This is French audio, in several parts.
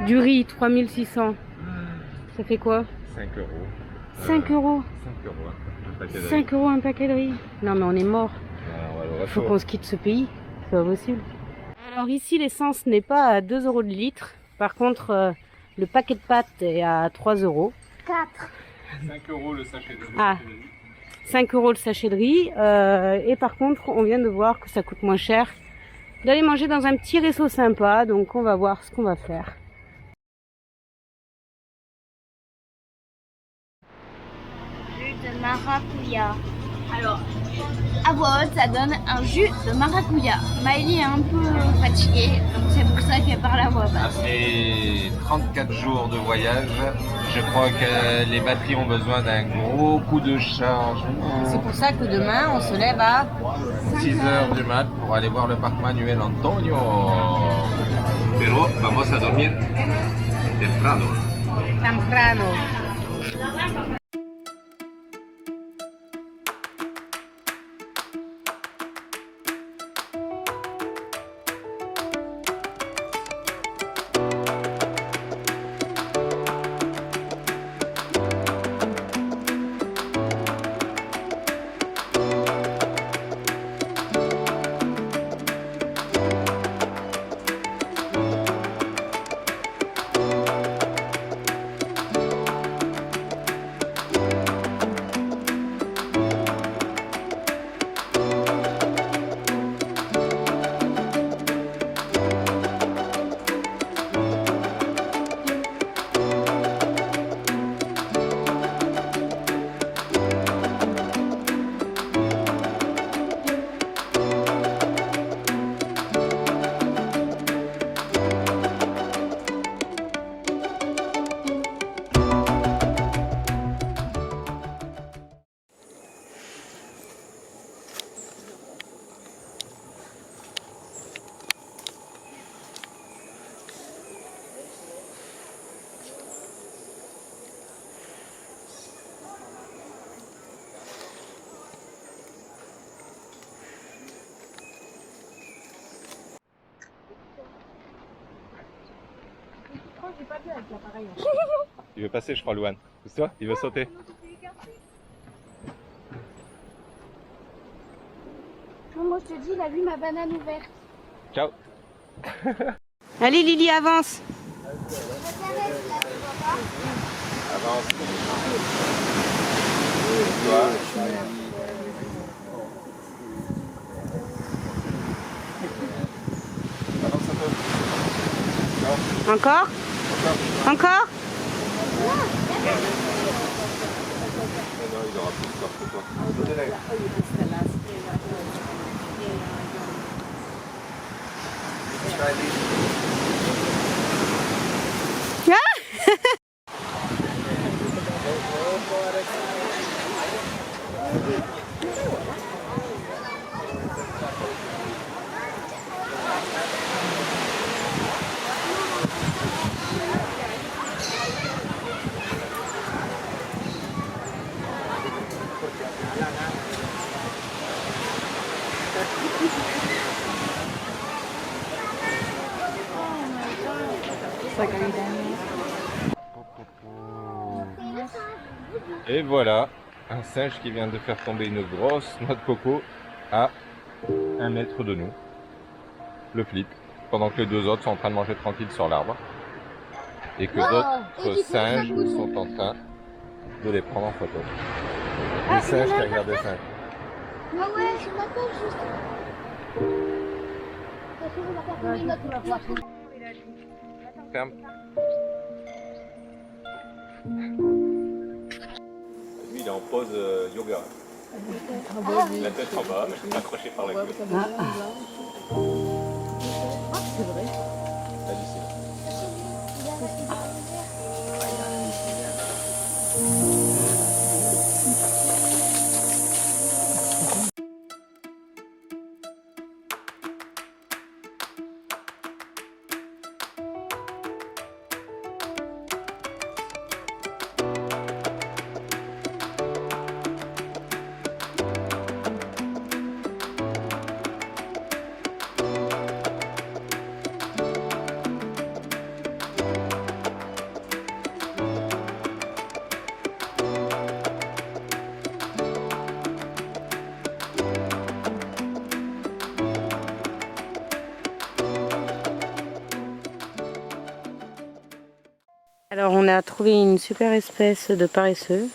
Du riz, 3600. Ça fait quoi? 5 euros. 5 euros. 5 euros, un paquet de riz. 5 euros un paquet de riz. Non mais on est mort. On va le Faut refaire. qu'on se quitte ce pays. C'est pas possible. Alors ici l'essence n'est pas à 2 euros le litre. Par contre le paquet de pâtes est à 3 euros. 4. 5 euros le sachet de riz. Ah. 5 euros le sachet de riz. Et par contre on vient de voir que ça coûte moins cher d'aller manger dans un petit resto sympa. Donc on va voir ce qu'on va faire. Jus de maracuja. Alors, à voix haute, ça donne un jus de maracuja. Maëlie est un peu fatiguée, donc c'est pour ça qu'elle parle à voix basse. Après 34 jours de voyage, je crois que les batteries ont besoin d'un gros coup de charge. C'est pour ça que demain on se lève à 6 heures du mat pour aller voir le parc manuel Antonio. Pero vamos a dormir temprano. temprano. Il veut passer, je crois, Louane. C'est toi? Il veut sauter. Moi, je te dis, il a vu ma banane ouverte. Ciao. Allez Lily, avance. Avance. Toi. Avance un peu. Non. Encore? Encore? Non, il aura plus de corps que toi. Et voilà, un singe qui vient de faire tomber une grosse noix de coco à 1 mètre de nous. Le flip, pendant que les 2 autres sont en train de manger tranquille sur l'arbre. Et que d'autres singes sont en train de les prendre en photo. Les singes qui regardent les singes. Ah ouais, je m'appelle juste. Ferme. Lui, il est en pose yoga. La tête en bas, accroché par la queue. C'est vrai. Hallucinant. Alors on a trouvé une super espèce de paresseux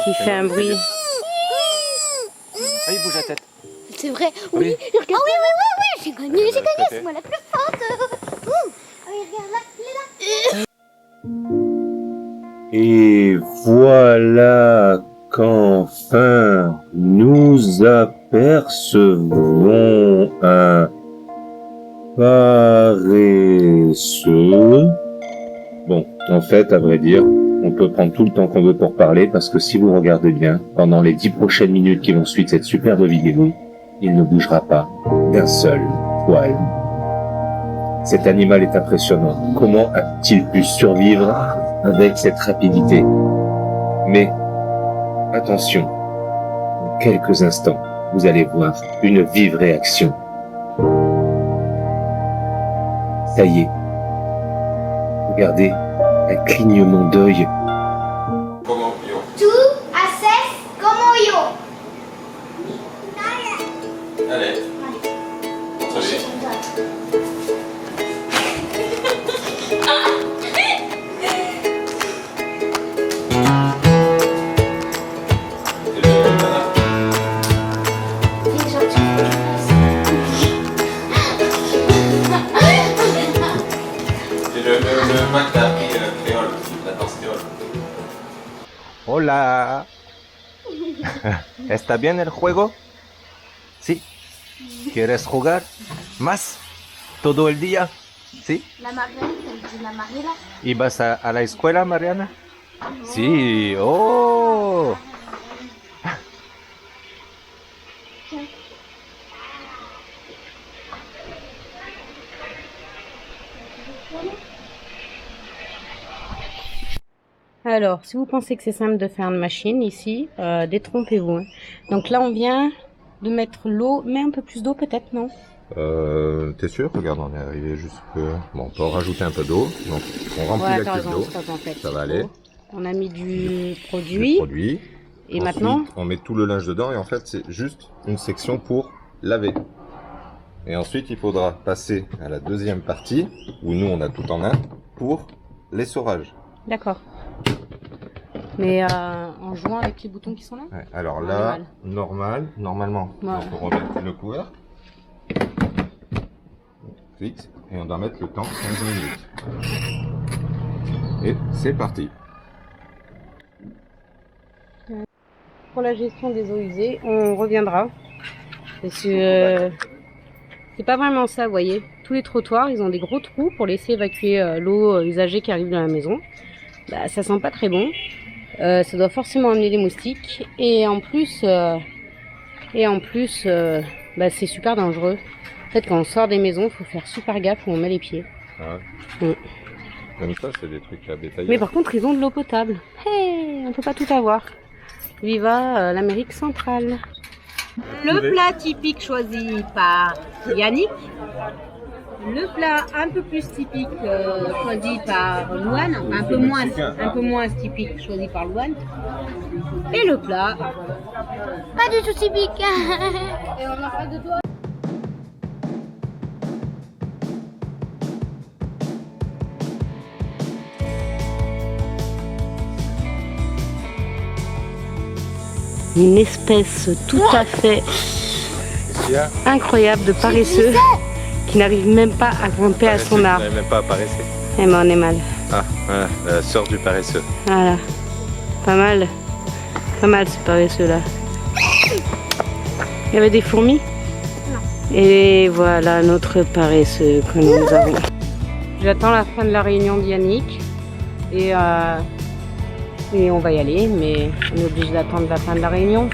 qui fait un bruit. Ah, il bouge la tête. C'est vrai. Oui. Regarde. Ah oui, j'ai gagné, c'est moi la plus forte. Ah oui, regarde là, il est là. Et voilà qu'enfin nous apercevons un paresseux. Bon, en fait, à vrai dire, on peut prendre tout le temps qu'on veut pour parler parce que si vous regardez bien, pendant les 10 prochaines minutes qui vont suivre cette superbe vidéo, il ne bougera pas d'un seul poil. Cet animal est impressionnant. Comment a-t-il pu survivre avec cette rapidité? Mais attention, dans quelques instants, vous allez voir une vive réaction. Ça y est. Regardez, un clignement d'œil. Comment yo? Tout haces como yo. Allez. Salut. Le Mac t'a appris créole, la danse créole. Hola. ¿Está bien el juego? Sí. ¿Quieres jugar más? ¿Todo el día? ¿Sí? La Mariana, elle dit la Mariana. ¿Y vas a la escuela, Mariana? Sí. Oh. Alors, si vous pensez que c'est simple de faire une machine ici, détrompez-vous. Hein. Donc là, on vient de mettre l'eau, mais un peu plus d'eau peut-être, non? T'es sûr? Regarde, on est arrivé jusque... Bon, on peut en rajouter un peu d'eau. Donc, on remplit la cuve d'eau. En fait. Ça va aller. On a mis du Du produit. produit. Et Ensuite, maintenant, on met tout le linge dedans et en fait, c'est juste une section pour laver. Et ensuite, il faudra passer à la deuxième partie, où nous, on a tout en un, pour l'essorage. d'accord. Mais en jouant avec les boutons qui sont là? Ouais, alors là, normalement, Ouais. on peut remettre le couvercle. Fixe. Et on doit mettre le temps 15 minutes. Et c'est parti. Pour la gestion des eaux usées, on reviendra. Parce que c'est pas vraiment ça, vous voyez. Tous les trottoirs, ils ont des gros trous pour laisser évacuer l'eau usagée qui arrive dans la maison. Bah, ça sent pas très bon. Ça doit forcément amener des moustiques. Et en plus, bah, c'est super dangereux. En fait, quand on sort des maisons, il faut faire super gaffe où on met les pieds. Ah Mm. ouais. Comme ça, c'est des trucs à détailler. Mais par contre, ils ont de l'eau potable. Hey, on peut pas tout avoir. Viva l'Amérique centrale. Le plat typique choisi par Yannick. Le plat un peu plus typique choisi par Louane. Un peu moins typique choisi par Louane. Et le plat. Pas du tout typique. Et on a pas de toi. Une espèce tout à fait incroyable de paresseux qui n'arrive même pas à grimper à son arbre. Même pas à paresser. Eh ben on est mal. Ah, voilà, la sœur du paresseux. Voilà. Pas mal ce paresseux là. Il y avait des fourmis? Non. Et voilà notre paresseux que nous avons. J'attends la fin de la réunion d'Yannick et on va y aller, mais on est obligé d'attendre la fin de la réunion.